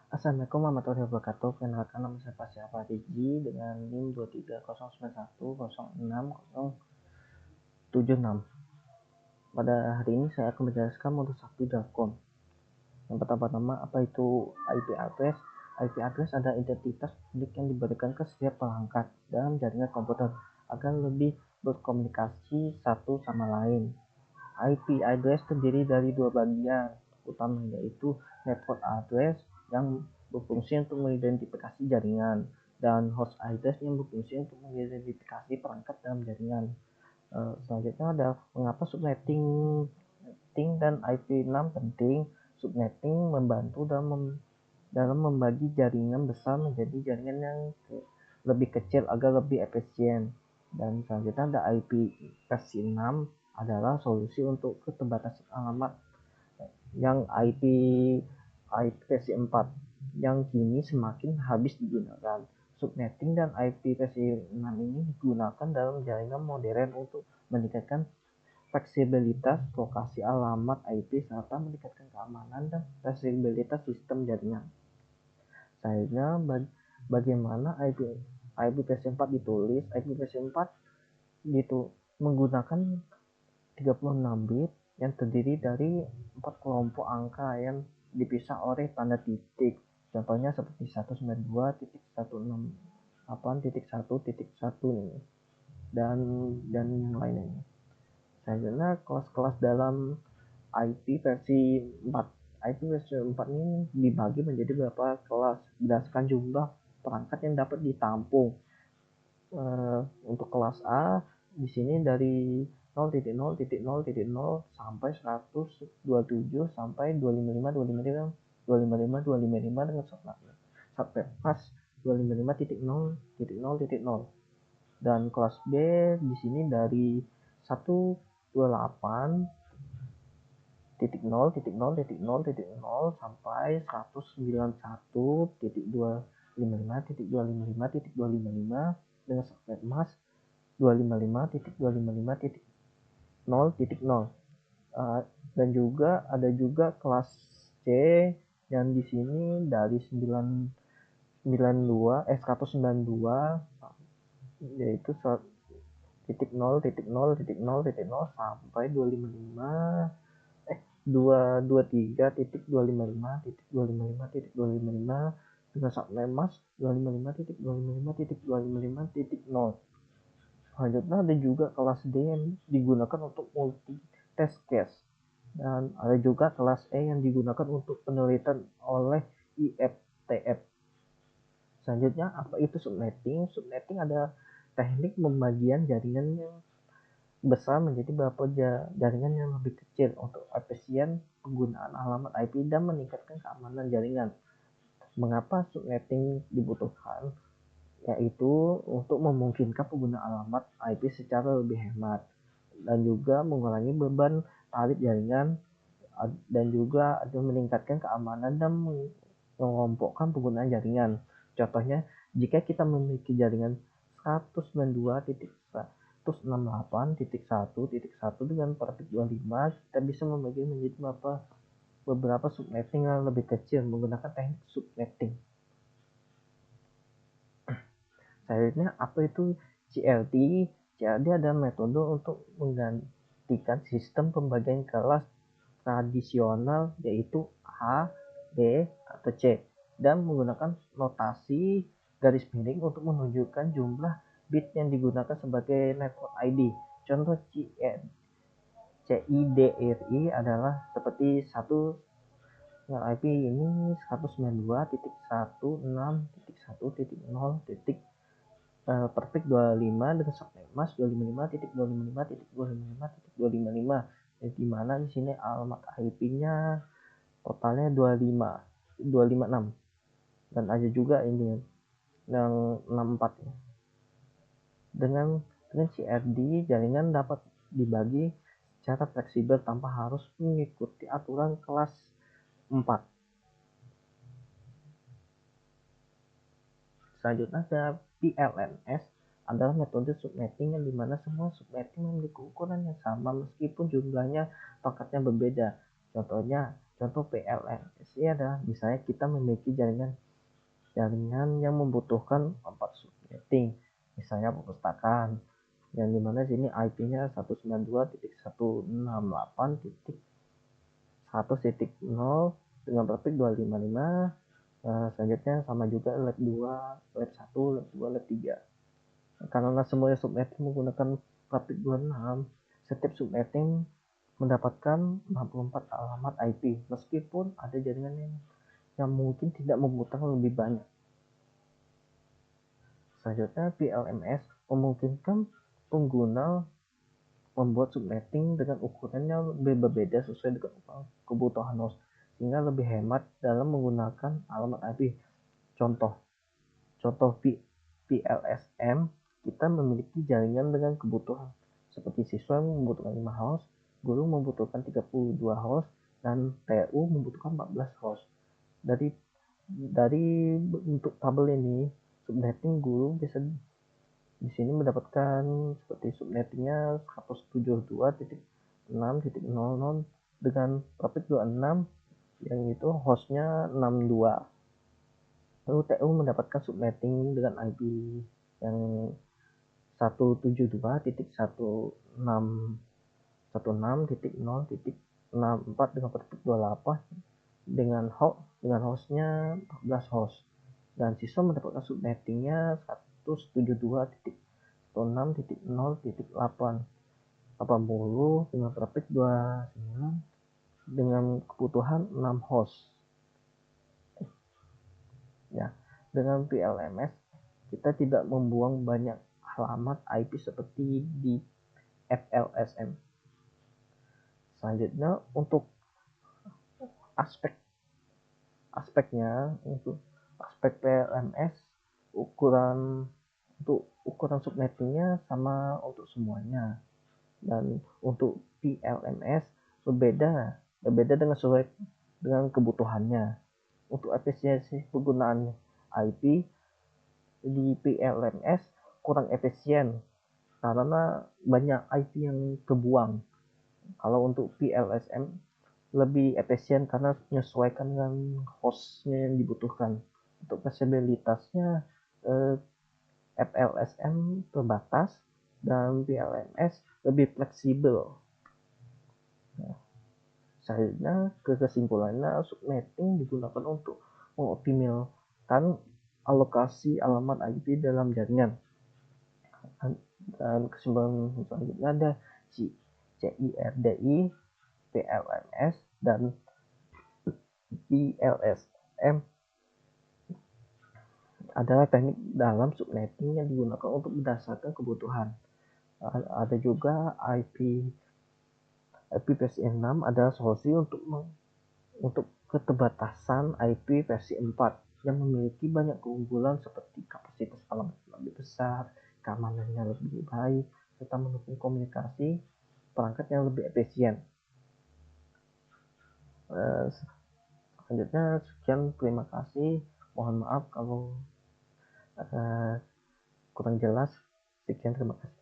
Assalamualaikum warahmatullahi wabarakatuh. Perkenalkan nama saya Pasya Fadiji dengan NIM 23091060076. Pada hari ini saya akan menjelaskan modul 1.com. Yang pertama-tama, apa itu IP address? IP address adalah identitas unik yang diberikan ke setiap perangkat dalam jaringan komputer agar lebih berkomunikasi satu sama lain. IP address terdiri dari dua bagian utama, yaitu network address yang berfungsi untuk mengidentifikasi jaringan dan host address yang berfungsi untuk mengidentifikasi perangkat dalam jaringan. Selanjutnya ada mengapa subnetting dan IP6 penting. Subnetting membantu dalam membagi jaringan besar menjadi jaringan yang lebih kecil agar lebih efisien. Dan selanjutnya ada IP versi 6 adalah solusi untuk keterbatasan alamat yang IP versi 4 yang kini semakin habis digunakan. Subnetting dan IP versi 6 ini digunakan dalam jaringan modern untuk meningkatkan fleksibilitas lokasi alamat IP serta meningkatkan keamanan dan fleksibilitas sistem jaringan. Selanjutnya, bagaimana IP versi 4 ditulis? IP versi 4 itu menggunakan 36 bit yang terdiri dari 4 kelompok angka yang dipisah oleh tanda titik. Contohnya seperti 192.168.1.1 nih. Dan yang lainnya. Selanjutnya kelas-kelas dalam IP versi 4. IP versi 4 ini dibagi menjadi beberapa kelas berdasarkan jumlah perangkat yang dapat ditampung. Untuk kelas A di sini dari 0.0.0.0 sampai 127 sampai 255 dengan subnet mask 255.0.0.0. Dan kelas B di sini dari 128.0.0.0.0 sampai 191.255.255.255 dengan subnet mask 255.255.0.0. Dan juga ada juga kelas C yang di sini dari 192 yaitu 0.0.0.0 sampai 223.255.255.255 dengan subnet mask 255.255.255.0. Selanjutnya ada juga kelas D yang digunakan untuk multi test case, dan ada juga kelas E yang digunakan untuk penelitian oleh IFTF. Selanjutnya, apa itu subnetting? Subnetting adalah teknik pembagian jaringan yang besar menjadi beberapa jaringan yang lebih kecil untuk efisien penggunaan alamat IP dan meningkatkan keamanan jaringan. Mengapa subnetting dibutuhkan? Yaitu untuk memungkinkan penggunaan alamat IP secara lebih hemat dan juga mengurangi beban tarif jaringan, dan juga meningkatkan keamanan dan mengelompokkan penggunaan jaringan. Contohnya, jika kita memiliki jaringan 192.168.1.1 dengan prefix 25, kita bisa membagi menjadi beberapa subnetting yang lebih kecil menggunakan teknik subnetting. Selanjutnya, apa itu CLD? CLD adalah metode untuk menggantikan sistem pembagian kelas tradisional yaitu A, B, atau C, dan menggunakan notasi garis miring untuk menunjukkan jumlah bit yang digunakan sebagai network ID. Contoh CIDRI adalah seperti satu yang IP ini 192.168.1.0 perfect 25 dengan subnet mask 255.255.255.255, di mana di sini alamat IP-nya totalnya 256, dan ada juga ini yang 64 ya. Dengan CRD, jaringan dapat dibagi secara fleksibel tanpa harus mengikuti aturan kelas 4. Selanjutnya ada PLNS, adalah metode subnetting yang dimana semua subnetting memiliki ukuran yang sama meskipun jumlahnya tongkatnya berbeda. Contohnya Contoh PLNSI adalah misalnya kita memiliki jaringan yang membutuhkan 4 subnetting, misalnya perpustakaan, yang dimana sini IP-nya 192.168.1.0 dengan traffic 255. Selanjutnya sama juga lab 2, lab 1, lab 2, lab 3. Karena semuanya subnetting menggunakan traffic 26, setiap subnetting mendapatkan 64 alamat IP, meskipun ada jaringan yang mungkin tidak membutuhkan lebih banyak. Selanjutnya, PLMS memungkinkan pengguna membuat subnetting dengan ukurannya lebih berbeda sesuai dengan kebutuhan host, sehingga lebih hemat dalam menggunakan alamat IP. Contoh PLSM, kita memiliki jaringan dengan kebutuhan seperti siswa membutuhkan 5 host, guru membutuhkan 32 host, dan TU membutuhkan 14 host. Dari bentuk tabel ini, subnetting guru bisa di sini mendapatkan seperti subnettingnya 172.6.00 dengan traffic 26, yang itu hostnya 62. Lalu TU mendapatkan subnetting dengan IP yang 172.16.0.64 dengan traffic 28 dengan hostnya 14 host, dan siswa mendapatkan subnettingnya 172.16.0.8 dengan traffic 29 dengan kebutuhan 6 host. Ya, dengan PLMS kita tidak membuang banyak alamat IP seperti di FLSM. Selanjutnya, untuk aspeknya, untuk aspek PLMS, ukuran subnettingnya sama untuk semuanya, dan untuk PLMS berbeda dengan sesuai dengan kebutuhannya. Untuk efisiensi penggunaan IP di PLMS kurang efisien karena banyak IP yang terbuang. Kalau untuk PLSM lebih efisien karena menyesuaikan dengan hostnya yang dibutuhkan. Untuk fleksibilitasnya, FLSM terbatas dan PLMS lebih fleksibel. Selanjutnya, kesimpulannya, subnetting digunakan untuk mengoptimalkan alokasi alamat IP dalam jaringan. Dan kesimpulan selanjutnya ada CIRDI, PLMS, dan PLSM adalah teknik dalam subnetting yang digunakan untuk berdasarkan kebutuhan. Ada juga IP versi 6 adalah solusi untuk keterbatasan IP versi 4 yang memiliki banyak keunggulan seperti kapasitas alamat lebih besar, keamanannya lebih baik, serta mendukung komunikasi perangkat yang lebih efisien. Selanjutnya, sekian, terima kasih. Mohon maaf kalau kurang jelas. Sekian, terima kasih.